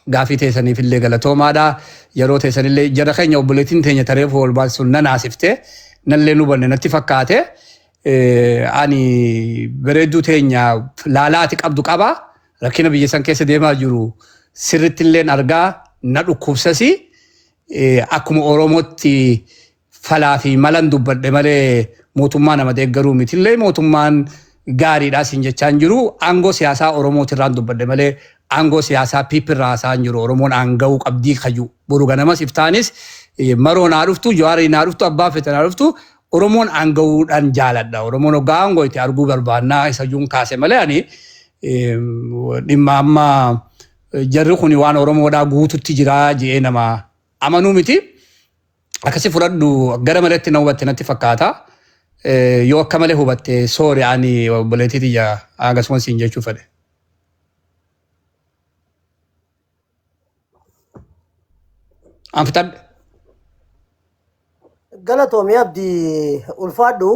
gaafii teessaniif illee galatoomaadha. Yeroo teessanillee jara keenya obboleettiin teenya tareef walbaan sun nan haasifte nallee nu banne natti fakkaate ani bareedduu teenya laalaati qabdu qaba rakkina biyya san keessa deemaa jiru sirritti illee argaa na dhukkubsasi akkuma Oromootti falaa fi malan dubbadhe malee mootummaa nama deeggaruu mitillee mootummaan gaariidhaa siin jechaan jiru aangoo siyaasaa Oromootirraan dubbadhe malee aangoo siyaasaa piipirraa haasaan jiru Oromoon aanga'uu qabdii kayyuu boru ganamas iftaanis maroo naa dhuftu Jawaarii naa dhuftu abbaa fete naa dhuftu Oromoon aanga'uudhaan jaaladha Oromoon hoggaa aangoo itti arguu barbaannaa isa juun kaase malee ani dhimma amma jarri kuni waan Oromoodhaa guututti jiraa je'ee nama amanuu miti akkasi fudhadhu gara maleetti na hubatte natti fakkaata yoo akka malee hubatte soori ani obboleettii tiyya akkasumas siin jechuu fedhe. Anfitan Galatoomii abdii ulfaadhu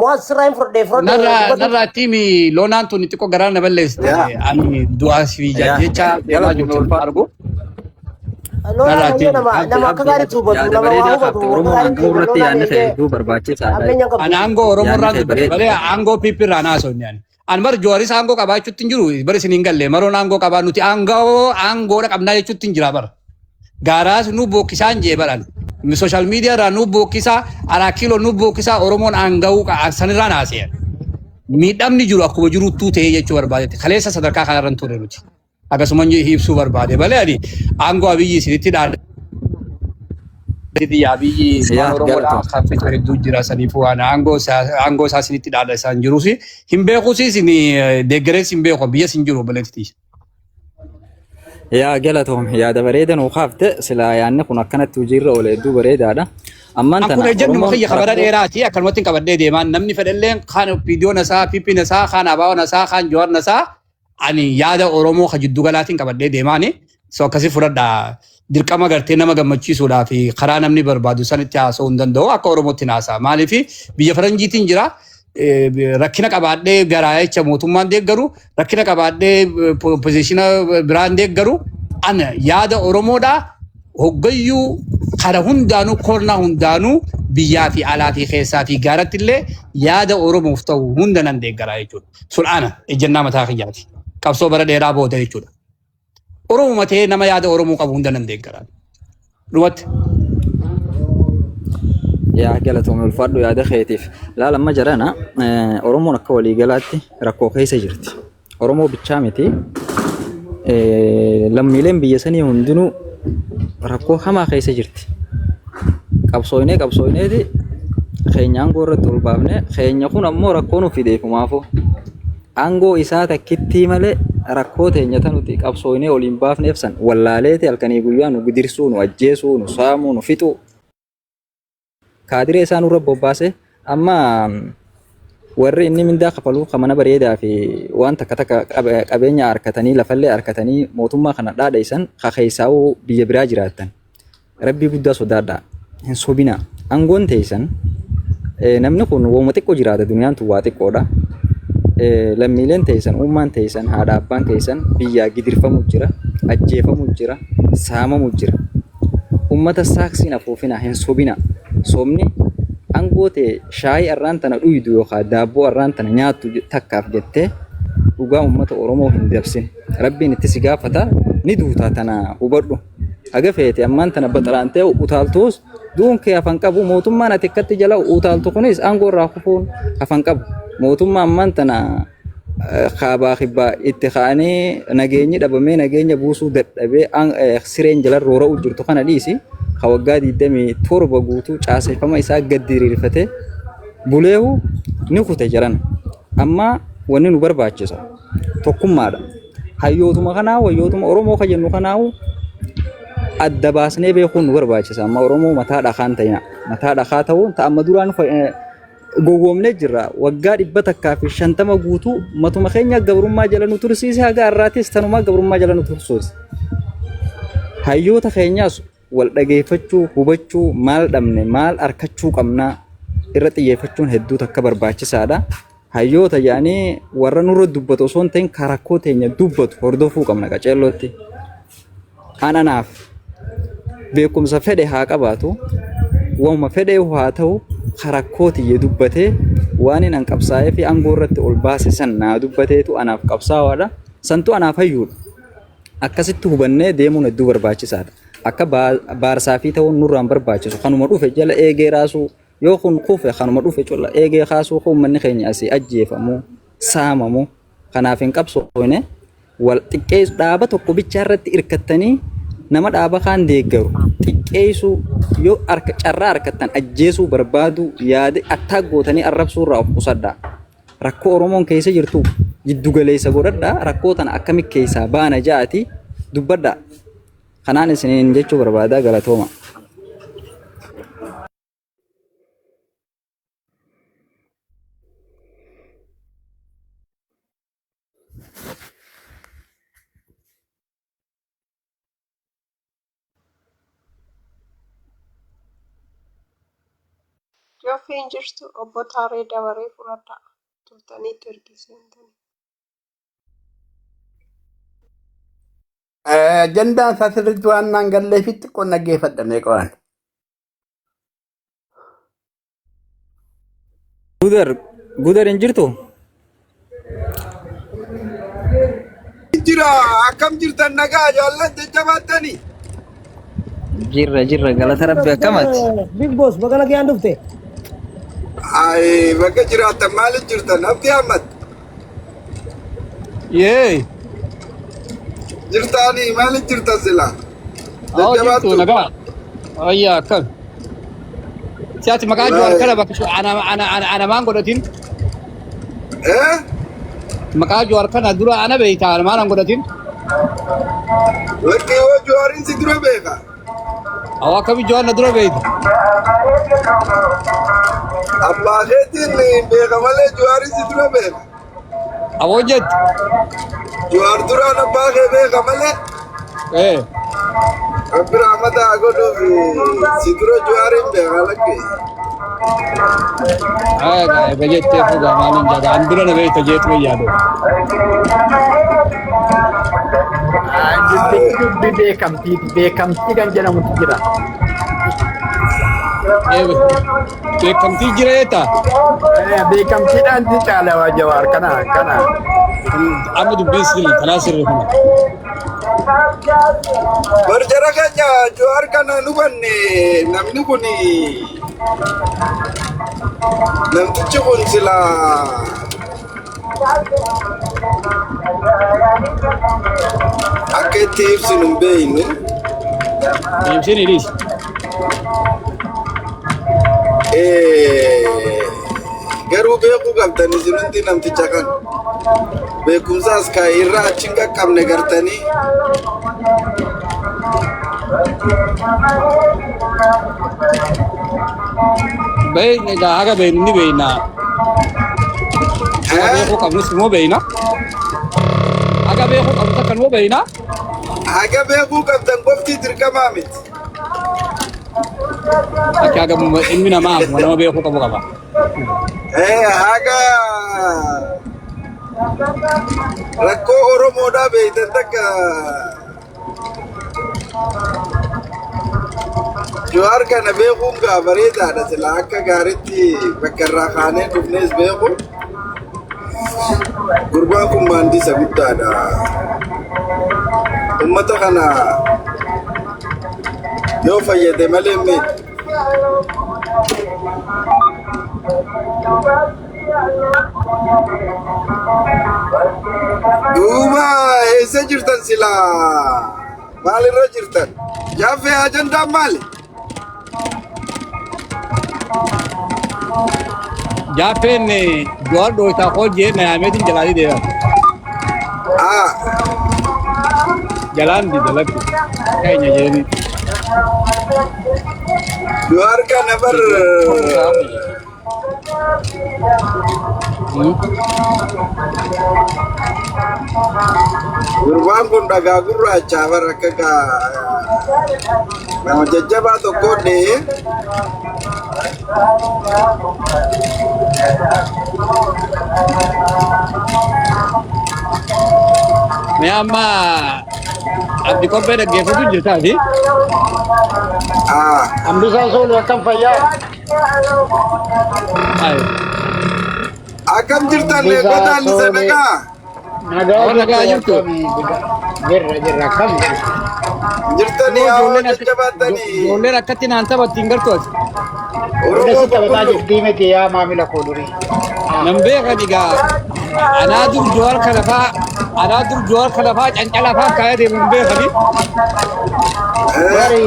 mo'as sirraan fudhadhee narraa tiimi loonaan tun xiqqoo garaa na balleessite ani du'aa fi jecha deemaa jirtu argu. Nama akka gaariitti hubatu nama waa hubatu Oromoo aangoo irratti yaadne hedduu barbaachisaadha. Ani aangoo Oromoo irraan balee aangoo piipirraan haasofne ani. Ani bar Jawaaris aangoo qabaa jechuutti hin jiru bar isin hin galle maroon aangoo qabaa nuti aangoodha qabnaa jechuutti hin jira bar. Gaaraas nu bokkisaan jee baran. Social media irraa nu bokkisa araakiloo nu bokkisa Oromoon aanga'uu sanirraan haasa'e. Miidhamni jiru akkuma jiruuttuu ta'ee jechuu barbaadetti kaleessa sadarkaa kanarra ture nuti. Akkasuma ibsuu barbaade malee ani aangoo Abiyyi isinitti dhaadha. Abiyyi Oromoodhaan kan fitu hedduu jira saniifuu waan aangoo isaa isinitti dhaadha isaan jirus hin beekuus isin deeggarees hin beeku biyyas hin jiru obboleettii. Yaa galatoom yaada bareedan uqaafte silaa yaanni kun akkanatti hojiirra oole hedduu bareedaadha. Ammaan tana akkuma jennu maqayya kabara dheeraati akkanumatti qabadhee deemaan namni fedhalleen kaan viidiyoon isaa piippiin isaa kaan abaawoon isaa kaan jawaarn isaa ani yaada Oromoo ka jiddu galaatiin qabadhee deemaani so akkasii fudhadha dirqama gartee nama gammachiisuudhaa fi karaa namni barbaadu sanitti haasa'uu hin danda'u akka Oromootti haasa'a maaliif biyya faranjiitiin jira. Rakkina qabaadhee garaa jecha mootummaan deeggaru rakkina qabaadhee pozishiina biraan deeggaru ana yaada Oromoodhaa hoggayyuu kara hundaanuu kornaa hundaanuu biyyaa fi alaa fi keessaa fi gaaratti illee yaada Oromoof ta'u hunda nan deeggaraa jechuudha. Sun ana ejjennaa mataa kiyyaati. Qabsoo bara dheeraa booda jechuudha. Oromoo ta'ee nama yaada Oromoo qabu hunda nan deeggaraa. Dhumatti. Yaa galatoomii ulfaadhu yaada keetiif laala amma jarana Oromoon akka waliigalaatti rakkoo keessa jirti. Oromoo bichaa miti lammiileen biyya sanii hundinuu rakkoo hamaa keessa jirti. Qabsooyneeti keenya aangoo irratti ol baafne keenya kun ammoo rakkoo nuuf fideefumaafuu aangoo isaa takkitti malee rakkoo teenya tanuti qabsooynee oliin baafneef san wallaaleeti halkanii guyyaa nu gidirsuu nu ajjeesuu nu saamuu nu fixuu kaadire isaan urra bobbaase amma warri inni mindaa kafaluu kamana bareedaa fi waan takka qabeenya harkatanii lafallee harkatanii mootummaa kana dhaadheessan kakeessaa'uu biyya biraa jiraatan rabbii guddaa sodaadha hin sobina aangoon teessan namni kun wooma xiqqoo jiraata duniyaan tun waa xiqqoodha lammiileen teessan uummaan teessan haadha abbaan teessan biyyaa gidirfamu jira ajjeefamu jira saamamu jira ummata saaksiin afuufina hin sobina somni angoote shaayii arraan tana dhuydu yookaan daabboo arraan tana nyaattu takkaaf jettee dhugaa ummata Oromoo hin dabsin rabbiin itti si gaafata ni duutaa tana hubadhu haga feete ammaan tana baxaraantee utaaltuus duun kee afan qabu mootummaan ati akkatti jala utaaltu kunis aangoo irraa kufuun afan qabu mootummaa ammaan tana kaabaa kibbaa itti kaanee nageenyi dhabamee nageenya buusuu dadhabee sireen jala roora'u jirtu kana dhiisi hawaggaa 27 guutuu caaseffama isaa gad diriirfatee buleehu ni kute jiran amma wanni nu barbaachisa tokkummaadha hayyootuma kanaa wayyootuma Oromoo ka jennu kanaa adda baasnee beekuun nu barbaachisa amma Oromoo mataa dhakaa ta'uun ta'amma duraan gowwoomnee jirra waggaa 150 guutuu matuma keenya gabrummaa jala nu tursiise haga arraatis tanuma gabrummaa jala nu tursiise hayyoota keenyaas wal dhageeffachuu hubachuu maal dhabne maal arkachuu qabnaa irra xiyyeeffachuun hedduu takka barbaachisaadha hayyoota yaanii warra nurra dubbatu osoo hin ta'in karakkoo teenya dubbatu hordofuu qabna qaceellootti ananaaf beekumsa fedhe haa qabaatu wama fedhe haa ta'u karakkooti ye dubbatee waan hin qabsaa'ee fi aangoo irratti ol baase san naa dubbateetu anaaf qabsaawaadha santu anaaf hayyuudha akkasitti hubannee deemuun hedduu barbaachisaadha akka baarsaa fi ta'uun nurraan barbaachisu kanuma dhufe jala eegee raasuu yoo kun kufe kanuma dhufe culla eegee kaasuu kun manni keenya asii ajjeefamu saamamu kanaaf hin qabsoone wal xiqqees dhaaba tokko bichaa irratti irkattanii nama dhaaba kaan deeggaru xiqqeessu yoo carraa harkattan ajjeesuu barbaadu yaade attaa gootanii arrabsuu irraa of qusadhaa rakkoo oromoon keessa jirtu jiddu galeessa godhadhaa rakkoo tana akkami keessaa baana jaati dubbadhaa kanaan isiniin jechuu barbaadaa galatooma. Gaaffii jirtu obbo Taaree Dabaree fudhadhaa turtaniitti ergisiisanii. Jandaan sasirritti waan naan galleefitti qonna geeffadhamee qaban. Gudar hin jirtu? Jira akkam jirtan nagaa jaallan jajjabaatanii. Jirra galata rabbi akkamitti? Big boss bakka lagi aan dhufte. Ay bakka jiraatan maaliif jirtan Abdi Ahmad? Yee. Jirtaanii maaliif jirtan sila? Jirtu nagaa. Ayyaa akkam. Siyaati maqaa Jawaar kana bakka ana maan godhatin? Maqaa Jawaar kana dura ana beeyta maan godhatin? Lakkii yoo Jawaarin si dura beeka? Awaa kami Jawaar na dura beeyta? Abbaa keetiin beeka malee Jawaarin si dura beeka? Awoo jetti? Jawaar duraan abbaa kee beeka malee? Rabbi rahmataa godhuuf si dura Jawaarin beeka lakkee. Bejettee fugaa maaliin jaga an dura na beeyta jeetu wayyaadoo. Beekamtii kan jedhamutu jira. Beekamtii jira jeetta? Beekamtiidhaan ti caala Jawaar kana. Amma dubbiin sirrii kanaa sirrii kana. Barjara keenya Jawaar kana hubanne namni kun namtichi kun sila akka itti ibsinu hin beeyne. Ibsiniidhis. Garuu beekuu qabdan isinunti namticha kan beekumsaas ka irraa achi hin qaqqabne gartanii. Beeyna egaa haga beeynu ni beeyna. Haga beekuu qabnus immoo beeyna. Haga beekuu qabnu takka immoo beeyna. Haga beekuu qabdan qofti dirqamaa miti. Akka haga ilmi namaa nama beekuu qabu qaba. Haga rakkoo Oromoodhaa beeytan takka Jawaar kana beekuun gaa bareedaadha sila akka gaariitti bakka irraa kaanee dhufnees beeku. Gurbaan kun maandisa guddaadha. Ummata kana yoo fayyade malee meedha. Duuba eessa jirtan sila? Maalirra jirtan? Jaaffee ajandaan maali? Jaaffeen Jawaar dhooytaa qool jee na yaameetiin jalaatii deeman. Jalaan didalatti keenya jeeni. Jawaar kana bar gurbaan kun dhagaa gurraachaa bar akka nama jajjabaa tokko dhee Mee amma abdi qophee dhaggeeffatu jirtaati. Ambisaa sooluu akkam fayyaa? Akkam jirtan leekotaan isa nagaa? Nagaa jirtu. Jirra akkam Jirtanii haa jajjabaatanii. Ijoolleen akkatti naan taphattiin gartuu ati. Oromoo taphataa qulqulluu. jirtii miti yaa maamila koo durii. Nan beekan egaa anaa dur Jowaar kana fa'aa cancala fa'aa kaayee deemuun beekani. Bari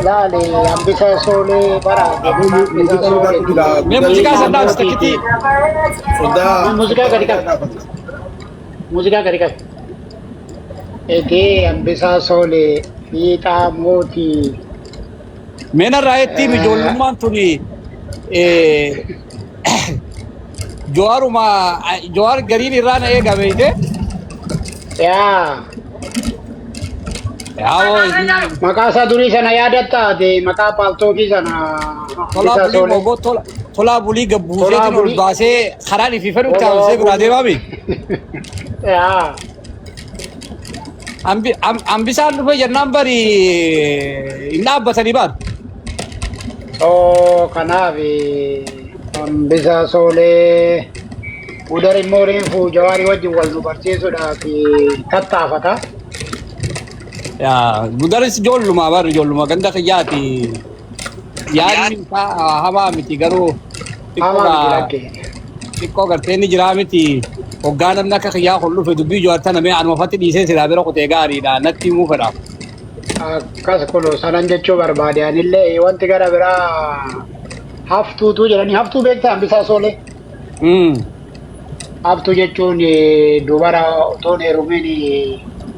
laale ambisaa soolee bara Mee muuziqaa sandaas takkitii. muuziqaa gadi qabi. Muuziqaa gadi qabi. Etee ambisaa soolee fiixaa mootii. Mee narraa ittiin ijoollummaan tuni Jowaar gariin irraa na eegame ite. Yaa maqaa isaa durii sana yaadatta ate maqaa paaltookii sana ambisaa soolee. Tolaa bulii gabbuuseetiin Tolaa ol bulii. baasee karaan ifi fedhu taasisee biraa deemaami. Yaa Ambisaan dhufe jennaan bari hin dhaabbatanii baatu. oo kanaaf ambisaa soolee udar immoo reenfuu jawaarii wajjin wal nu barsiisuudhaaf tattaafata. Gudaris ijoolluma baru ijoolluma ganda kiyyaati. Yaadni isaa hamaa miti garuu Hamaa miti lakkee. xiqqoo gartee ni jiraa miti. Hoggaa namni akka kiyyaa kun dhufe dubbii Jowaar namee anuma fatti dhiisee silaa bira kutee gaariidha natti himuu fedha. Akkas kun sanan jechuu barbaade anillee wanti gara biraa haftuutu jedhanii haftuu beektaa ambisaa soolee. Haftuu jechuun dubara otoo heerumin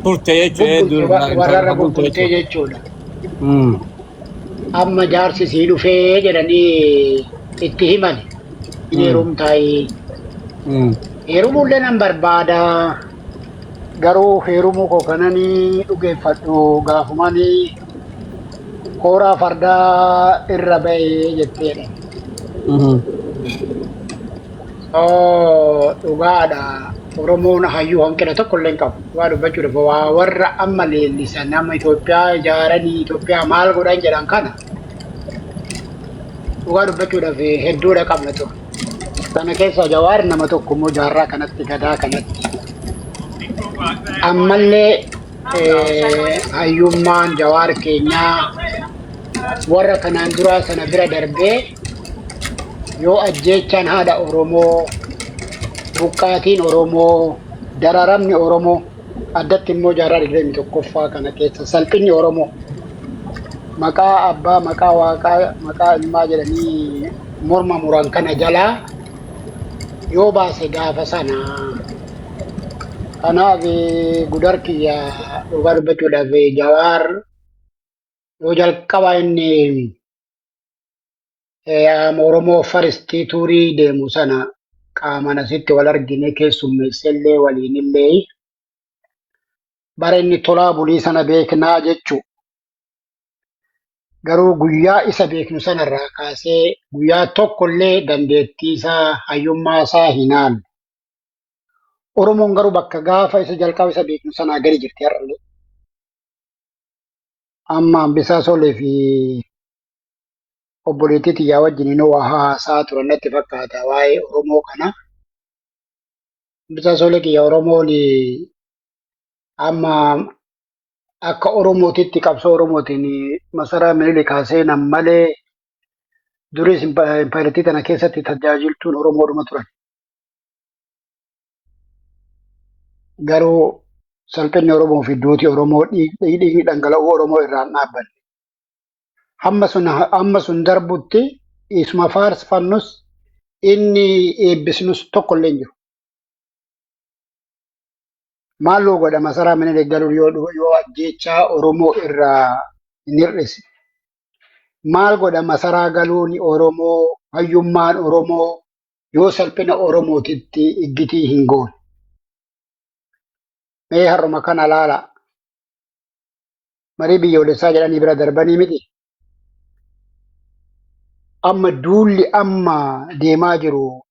Turte jechuudha. warrarra gurgurtee jechuudha. Amma jaarsi sii dhufee jedhanii itti himan hin heerumtaayii. Heerumuullee nan barbaada garuu heerumuu koo kananii dhugeeffadhu gaafumanii kooraa fardaa irra ba'ee jetteedha. Dhugaadha. Oromoon hayyuu hanqina tokko illee hin qabu. Waa dubbachuudhaaf waa warra amma leellisan amma Itoophiyaa ijaaranii Itoophiyaa maal godhan jedhan kana dhugaa dubbachuudhaaf hedduudha qabna ture. Sana keessa Jawaar nama tokko immoo jaarraa kanatti gadaa kanatti. Ammallee hayyummaan Jawaar keenyaa warra kanaan duraa sana bira darbee yoo ajjeechaan haadha Oromoo, buqqaatiin Oromoo, dararamni Oromoo, addatti immoo jaarraa 21ffaa kana keessa salphinni Oromoo maqaa abbaa, maqaa waaqaa, maqaa ilmaa jedhanii morma muran kana jalaa yoo baase gaafa sana. Kanaaf gudar kiyya dhugaa dubbachuudhaaf Jawaar yoo jalqaba inni Oromoo faristii tuurii deemu sana qaaman asitti wal argine keessummeessellee waliinillee bara inni tolaa bulii sana beeknaa jechuu. Garuu guyyaa isa beeknu sanarraa kaasee guyyaa tokkollee dandeettii isaa hayyummaa isaa hin aanne. Oromoon garuu bakka gaafa isa jalqaba isa beeknu sanaa gadi jirti har'allee. Amma ambisaa soolee fi obboleettii xiyyaa wajjin waa haasaa turan natti fakkaata waa'ee Oromoo kana. Ambisaa soolee kiyya Oromoon amma akka Oromootitti qabsoo Oromootiin masaraa Minilik seenan malee duris impaayiratii tana keessatti tajaajiltuun Oromoodhuma turan. Garuu salphinni Oromoo fi duuti Oromoo dhiigni dhangala'uu Oromoo irraan dhaabbanne. Hamma sun darbutti isuma faarsifannus inni eebbisnus tokkollee hin jiru. Maaloo godha masaraa Minilik galuun yoo ajjeechaa Oromoo irraa hin hir'ise. Maal godha masaraa galuun Oromoo hayyummaan Oromoo yoo salphina Oromootitti iggitii hin goone. Mee har'uma kana laala. Marii biyyoolessaa jedhanii bira darbanii miti. Amma duulli amma deemaa jiru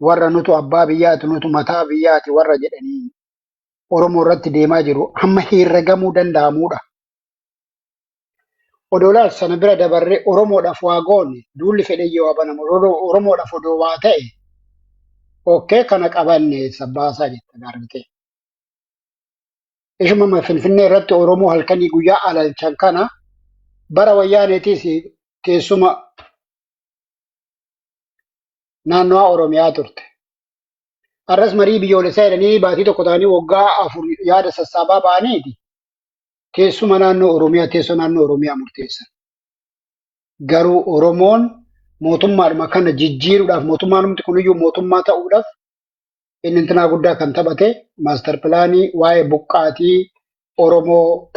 warra nutu abbaa biyyaati nutu mataa biyyaati warra jedhanii Oromoo irratti deemaa jiru hamma herregamuu danda'amudha. Odoolaal sana bira dabarree Oromoodhaaf waa goone duulli fedhayyee waa banamu Oromoodhaaf odoo waa ta'e okkee kana qabanne sabbaasaa jetta gaargitee. Ishuma Finfinnee irratti Oromoo halkanii guyyaa alalchan kana bara wayyaaneetiis teessuma naannoo Oromiyaa turte. Arras marii biyyoolessaa jedhanii baatii tokko ta'anii waggaa 4 yaada sassaabaa ba'aniiti. Teessuma naannoo Oromiyaa teessoo naannoo Oromiyaa murteessan. Garuu Oromoon mootummaadhuma kana jijjiiruudhaaf mootummaan humti kuniyyuu mootummaa ta'uudhaaf inni intinaa guddaa kan taphate maaster pilaanii waa'ee buqqaatii Oromoo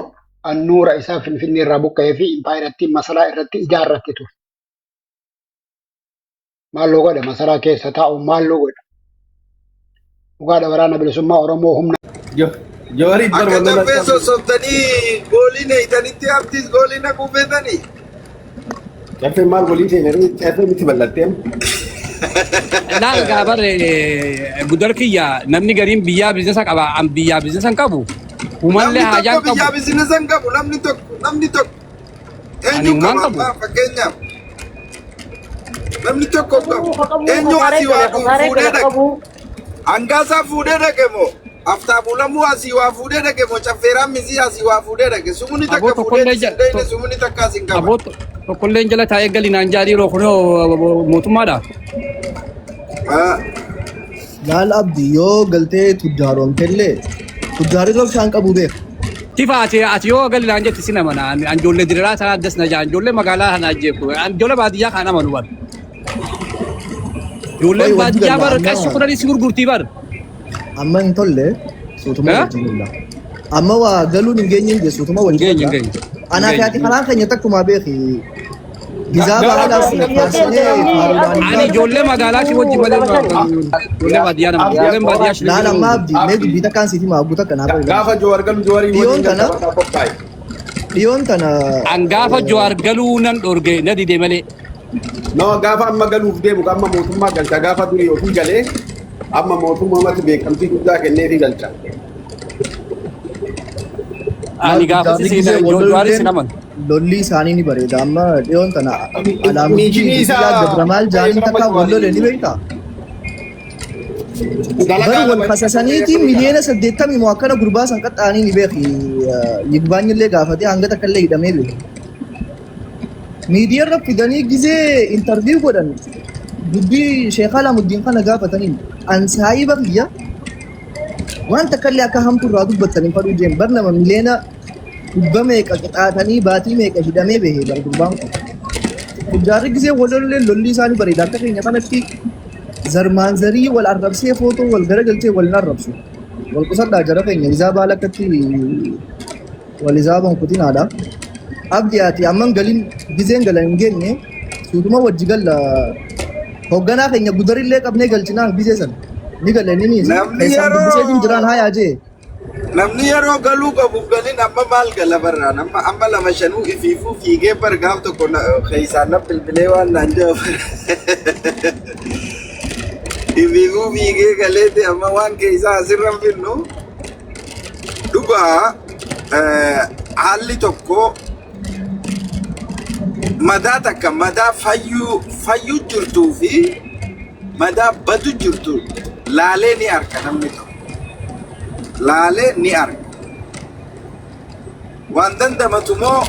annuura isaa Finfinnee irraa buqqa'ee fi impaayiratti masaraa irratti ijaarratte ture. Maalloo godha masaraa keessa taa'u maalloo godha. Dhugaadha waraana bilisummaa Oromoo humna. Jawarii akka taphee sosoftanii goolii neeyitanitti haftis goolii naquu feetanii. Caffee maal goolii seenanii caffee miti bal'atteen. Laal gaabar gudar kiyya namni gariin biyyaa biizinasa qaba an biyyaa biizinasa hin qabu. Umallee haajaan qabu. Biyyaa biizinasa hin qabu namni tokko. Eenyu qaba fakkeenyaaf. Namni tokko qabu. Eenyu asii waa fuudhee dhaqe. Angaasaa fuudhee dhaqe moo? Aftaabulamu asii waa fuudhee dhaqe moo caffeeraan misii asii waa fuudhee dhaqe sumuni takka fuudhee sumuni takka asiin qaba. Aboota tokkolleen jala taa'ee galinaan jaalii rookunoo mootummaadha. Laal abdii yoo galtee tujjaaroomtellee tujjaarii roobshaan qabu beeku. Tifa ati yoo galinaan jetti si nama naan anjoollee diriiraa sana addas na jaa anjoollee magaalaa sana ajjeefu anjoollee baadiyyaa kana nama nu bar. Ijoolleen baadiyyaa bar qarshii kudhanii si gurgurtii bar. Amma hin tolle suutuma wajjin illa. Amma waa galuun hin geenye hin suutuma wajjin illa. Anaa fi ati kalaan keenya takkumaa beeki. Gizaa baalaas faarsinee faaruudhaan. Ani ijoollee magaalaa si wajjin malee ijoollee baadiyyaa nama ijoolleen baadiyyaa shi. Laala amma abdii mee dubbii takkaan siif himaa guutaa kanaa fayyadamu. Gaafa Jowaar galu Jowaarii Dhiyoon tana. Dhiyoon tana. An gaafa Jowaar galuu nan dhorge na dide malee. No gaafa amma galuuf deemu amma mootummaa galcha gaafa durii ofii galee amma mootummaa mati beekamtii guddaa kennee fi galcha. Ani gaafa si Jowaarii si naman. Lolli isaanii ni bareeda amma dhiyoon tana alaamii isaa Gabramaal jaaniin takka wallolee ni beektaa? Bari wal kasasaniiti miliyoona 80 moo akkana gurbaa san qaxxaanii ni beeki yigbaanyillee gaafatee hanga takka illee hidhamee beeku. Miidiyaa irra fidanii gizee intarviyu godhan dubbii Sheekh Alaamuddin kana gaafatanii ansaayiba biyya waan takka illee akka hamtu irraa dubbatanii faduu deemu bar nama miliyoona 100 meeqa qixaatanii baatii meeqa hidhamee bahee bar gurbaan kun. Jaarri gizee walollee lolli isaanii bareeda akka keenya kanatti zarmaanzarii wal arrabsee footoo wal garagalchee wal arrabsu. Wal qusadhaa jara keenya izaa baala akkatti wal izaa bankutinaadha. Abdii ati amman galin gizeen galan hin geenye suutuma wajji galla hoogganaa keenya gudarillee qabnee galchinaan gizee sana ni galee ni niisa keessaan dubbisee jiraan haa jee. Namni yeroo galuu qabu galin amma maal gala barraan amma lama shanuu ifiifuu fiigee bargaaf tokko keessaan na bilbilee waan naan jaa ifiifuu fiigee galeeti amma waan keessaa asirra finnu dhugaa haalli tokko madaa takka madaa fayyuu jirtuu fi madaa badu jirtu laalee ni arka namni tokko. Laalee ni arga. Waan dandamatu moo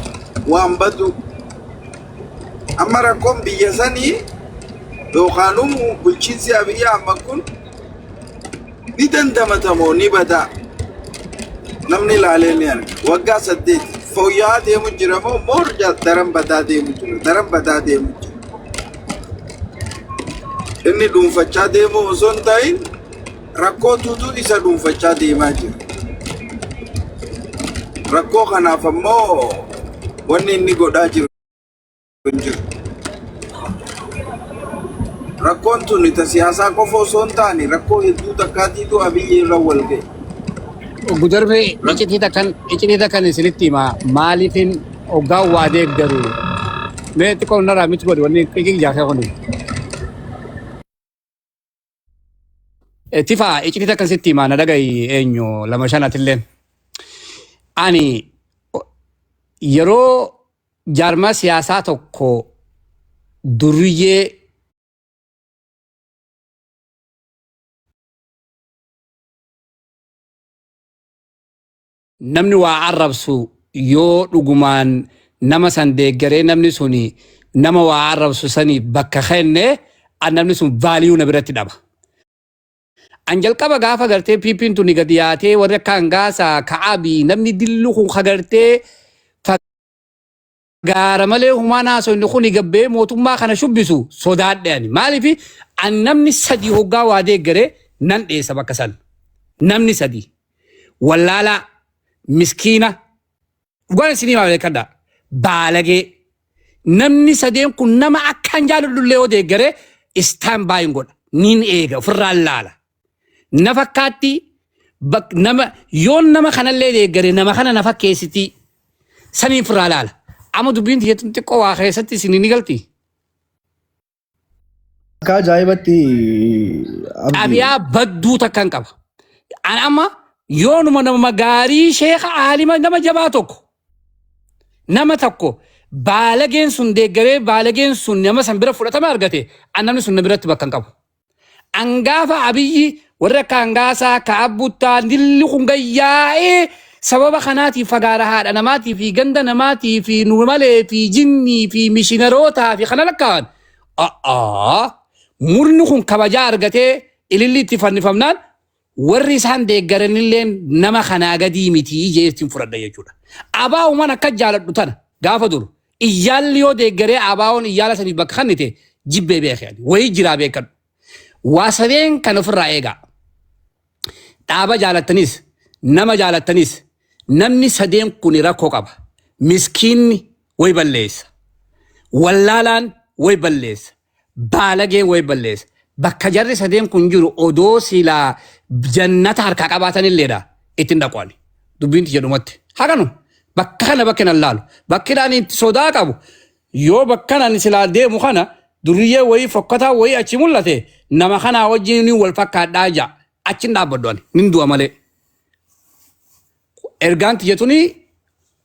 waan badu. Amma rakkoon biyya sanii yookaan bulchiinsi Abiyyi Ahmad kun ni dandamata moo ni badaa. Namni laalee ni arga. Waggaa 8 fooyya'aa deemu jira moo daran badaa deemu jira. Daran badaa deemu jira. Inni dhuunfachaa deemu osoo hin ta'in rakkoo tuutuu isa dhuunfachaa deemaa jira. Rakkoo kanaaf ammoo wanni inni godhaa jiru hin jiru. Rakkoon tun ita siyaasaa qofa osoo hin taane rakkoo hedduu takkaatiitu Abiyyi irra wal ga'e. Gudarbee iccitii takkan isinitti himaa maaliifin hoggaan waa deeggaru mee xiqqoo narraa miti godhu wanni qiqqii jaarsaa kuni. Tifaa iccitii akkasitti maana dhagahi eenyu lama shanatillee. Ani yeroo jaarmaa siyaasaa tokko duriyyee namni waa arrabsu yoo dhugumaan nama san deeggaree namni suni nama waa arrabsu sanii bakka kenne namni sun vaaliyuu na biratti dhaba. An jalqaba gaafa gartee piippiin tuni gadi yaatee warri akka hangaasaa ka'aabii namni dillu kun kagartee fagaara malee humaan haasoo inni kun gabbee mootummaa kana shubbisu sodaadhe ani. Maaliifi an namni sadii hoggaa waa deeggaree nan dheessa bakka san. Namni sadii wallaalaa miskiina dhugaan isinii maa beekadha baalagee namni sadeen kun nama akkaan jaaladhullee yoo deeggaree istaan baayin godha niin eega ofirraan laala. Na fakkaatti nama yoon nama kanallee deeggare nama kana na fakkeessitii sanii ofirraa laala. Amma dubbiin tiyyeetuun xiqqoo waa keessatti isinii ni galti. Akka ajaa'ibatti Xabiyaa badduu takkan qaba. An amma yoonuma nama gaarii sheeka aalima nama jabaa tokko nama tokko baalageen sun deeggaree baalageen sun nama san bira fudhatama argate an namni sun na biratti bakka hin qabu. Angaafa abiyyi warra akka hangaasaa ka abbuttaa dilli kun gayyaa'ee sababa kanaatiif fagaara haadha namaatii fi ganda namaatii fi numalee fi jinnii fi mishinarootaa fi kana lakkaan murni kun kabajaa argatee ililli itti fannifamnaan warri isaan deeggaranillee nama kanaa gadii mitii jeestiin fudhadha jechuudha. Abaa'umaan akka jaaladhu tana gaafa duru iyyaalli yoo deeggaree abaa'uun iyyaala saniif bakka kannite jibbee beekee wayii jiraa beekadhu. Waa sadeen kan ofirraa eegaa. Dhaaba jaalattanis nama jaalattanis namni sadeen kun rakkoo qaba. Miskiinni way balleessa. Wallaalaan way balleessa. Baalageen way balleessa. Bakka jarri sadeen kun jiru odoo silaa jannata harkaa qabaatanilleedha ittiin dhaqwani. Dubbiinti jedhumatti. Haqanu bakka kana bakka nan laalu. Bakki dhaan itti sodaa qabu. Yoo bakka nan silaa deemu kana duriyyee wayii fokkataa wayii achi mul'ate nama kanaa wajjin wal fakkaadhaa ja'a. Achin dhaabbaddoon nin du'a malee. Ergaan tiyyeetuni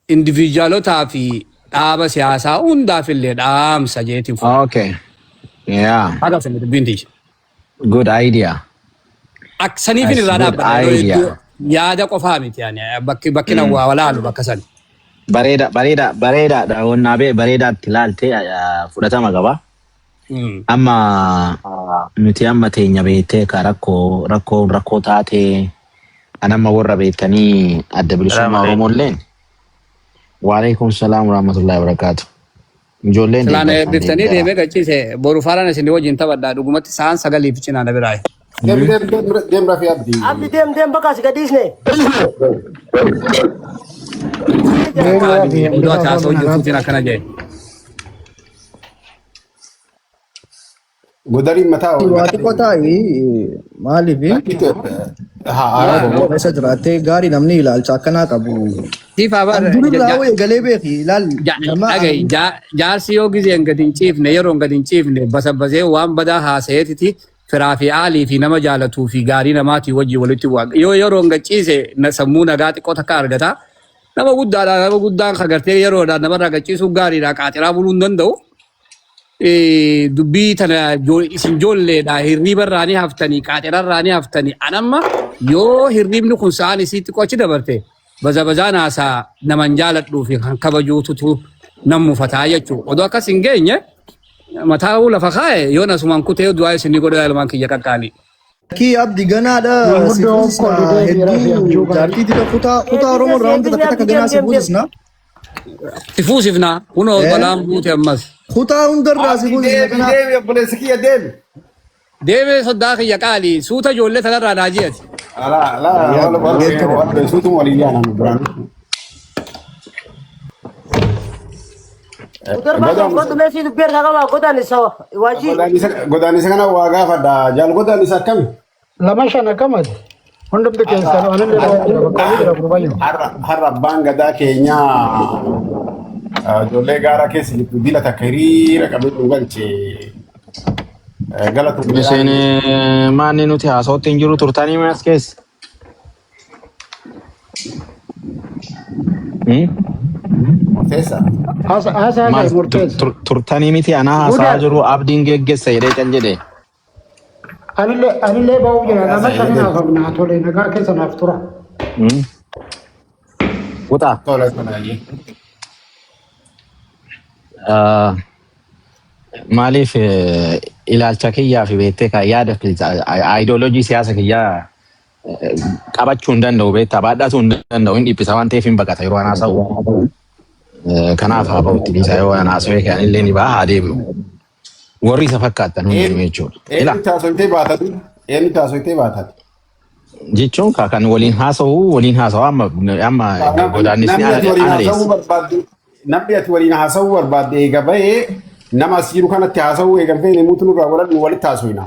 indiviijwaalotaa fi dhaaba siyaasaa hundaafillee dhaamsa jeetiin fuudha. Okay. Yeah. Haqa sana dubbiin tiyye. Good idea. Aksaniifin irraa dhaabbadha. Yaada qofaa miti bakki na waa walaalu bakka sani. Bareedaadha. Wannaa bareedaatti ilaaltee fudhatama qaba. Amma nuti amma teenya beektee ka rakkoo taatee anamma warra beektanii adda bilisummaa Oromoolleen. Waalaikum salaam wa rahmatullahi wa barakatuh. Ijoolleen biftanii deemee gachiise boru faaraan isin wajjin taphadhaa dhugumatti sa'aan sagaliif cinaa na biraa'e. Dem Rafi Abdi. Abdi dem bakka si gadhiisne. Oduu taasoo hojjetuutiin akkana jee. Godari mataa Waati qotaa'e maaliif keessa jiraattee gaarii namni ilaalcha akkanaa qabu. Durirraa wayii galee beeki ilaal. Jaarsi yoo gizeen gadi hin ciifne yeroon gadi hin ciifne basabasee waan badaa haasa'eetiti firaa fi aalii fi nama jaalatuu fi gaarii namaatii wajjin walitti bu'aa. Yoo yeroon gachiise sammuu nagaa xiqqoo takka argata. Nama guddaadha nama guddaan kagartee yeroodhaan namarraa gachiisuu gaariidha qaaxiraa buluu hin danda'u. Dubbii tana isin ijoolleedha hirriiba irraanii haftanii qaaxira irraanii haftanii anamma yoo hirriibni kun sa'aan isiitti qochi dabarte bazabazaan haasaa naman jaaladhuu fi kan kabajuututu nan mufataa jechuudha. Odoo akkas hin geenye mataa lafa kaa'e yoo nasumaan kutee du'aa isinii godhaa ilmaan kiyya qaqqaali. Kii abdi ganaadha hedduu jaartiitidha kutaa Oromoo irraa wanta takka takka ganaa si buusisna. Si fuusifna kunoo balaan buute ammas. Kutaa hundarraa si buusisna kanaa. Deemi obboleessi kiyya deemi. Deemee soddaa kiyya qaali suuta ijoollee tanarraa raajiyati. Suutuma waliin yaana nu biraan. Messi dubbiir kakaba godaanisa waajii. Godaanisa kana waa gaafadha. Jaal godaanisa akkami? Lama shan akkamati. Hundumti keessan Har'a abbaan gadaa keenyaa ijoollee gaara keessa jirtu dila takka hiriira qabee nu galche. galatu Isin maanni nuti haasawatti hin jiru turtanii as keessa. murteessa Haasaa murteessa. Turtanii miti anaa haasaa jiru abdiin geggeessa jedhee can jedhee. Anillee ba'uu jira. Nama shanii naaf hafnaa tole nagaa keessa naaf tura. Kutaa. tola sanaayyee Maaliif ilaalcha kiyyaa fi beektee kan yaada ideoloojii siyaasa kiyyaa qabachuu hin danda'u beektaa baadhatuu hin danda'u hin dhiphisa waan ta'eef hin baqata yeroo anaa sa'u. Kanaaf haa ba'utti dhiisa yoo anaa sa'u kan illee ni ba'a haa deebi'u. Warri isa fakkaatan hundi jechuudha. eenyu taasifamtee baatatu eenyu taasifamtee baatatu Jechuun kan waliin haasa'u amma godaannisni ana deessa. namni ati waliin haasa'uu barbaadde eega bahee nama as jiru kanatti haasa'uu eegaltee namoota nurraa godhan walitti haasa'uina.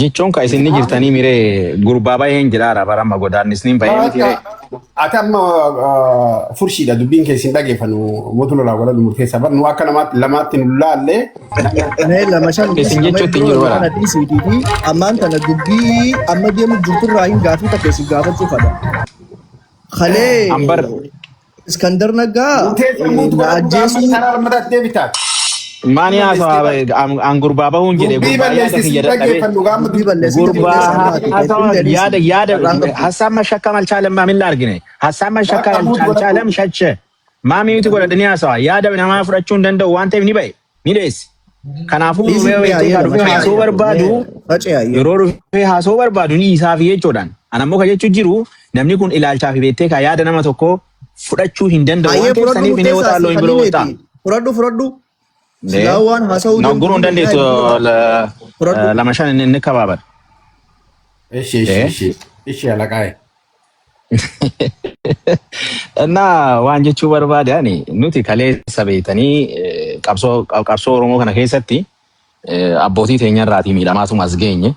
Jechuun kan isin ni jirtanii miree gurbaa baheen jedhaara barama godaannisni bahee miti ree. Ati amma furshiidha dubbiin kee isin dhageeffannu mootu lolaa godhan murteessa bar nu akka lamaatti nu laallee. Lama shan Isin jechuutti hin jiru bara. Ammaan tana dubbii amma deemu jirturraa hin gaafii takka isin gaafachuufadha. Kalee Ambar Iskandar Naggaa na ajjeesuu maani haasawa an gurbaa bahuun jedhe gurbaa yaada kiyya dadhabe gurbaa yaada hassaan mashakka malchaalam maamilla argine hassaan mashakka malchaalam shache maamii miti godhadhanii haasawa yaada namaa fudhachuu hin danda'u waan ta'eef ni ba'e ni deesse. Kanaafuu dhufee haasoo barbaadu yeroo dhufee haasoo barbaadu ni isaaf jechuudhaan anammoo kan jechuun jiru namni kun ilaalchaa fi beektee kan yaada nama tokko fudhachuu hin danda'u waan ta'eef saniif hin eewwata halluu hin biroo ta'a. Fudhadhu. Nagurun dandeettu lama shan inni kabaabar. Ishi alaqaaye. Innaa waan jechuu barbaadani nuti kaleessa beektanii qabsoo Oromoo kana keessatti abbootii teenyarraatii miidhamaatuma as geenye.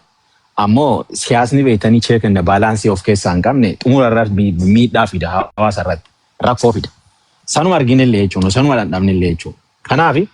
Ammoo siyaasni beektanii cheekinna baalaansii of keessaa hin qabne xumura irratti miidhaa fida hawaasa irratti rakkoo fida. Sanuma arginillee jechuun sanuma dhandhamnillee jechuudha. Kanaafi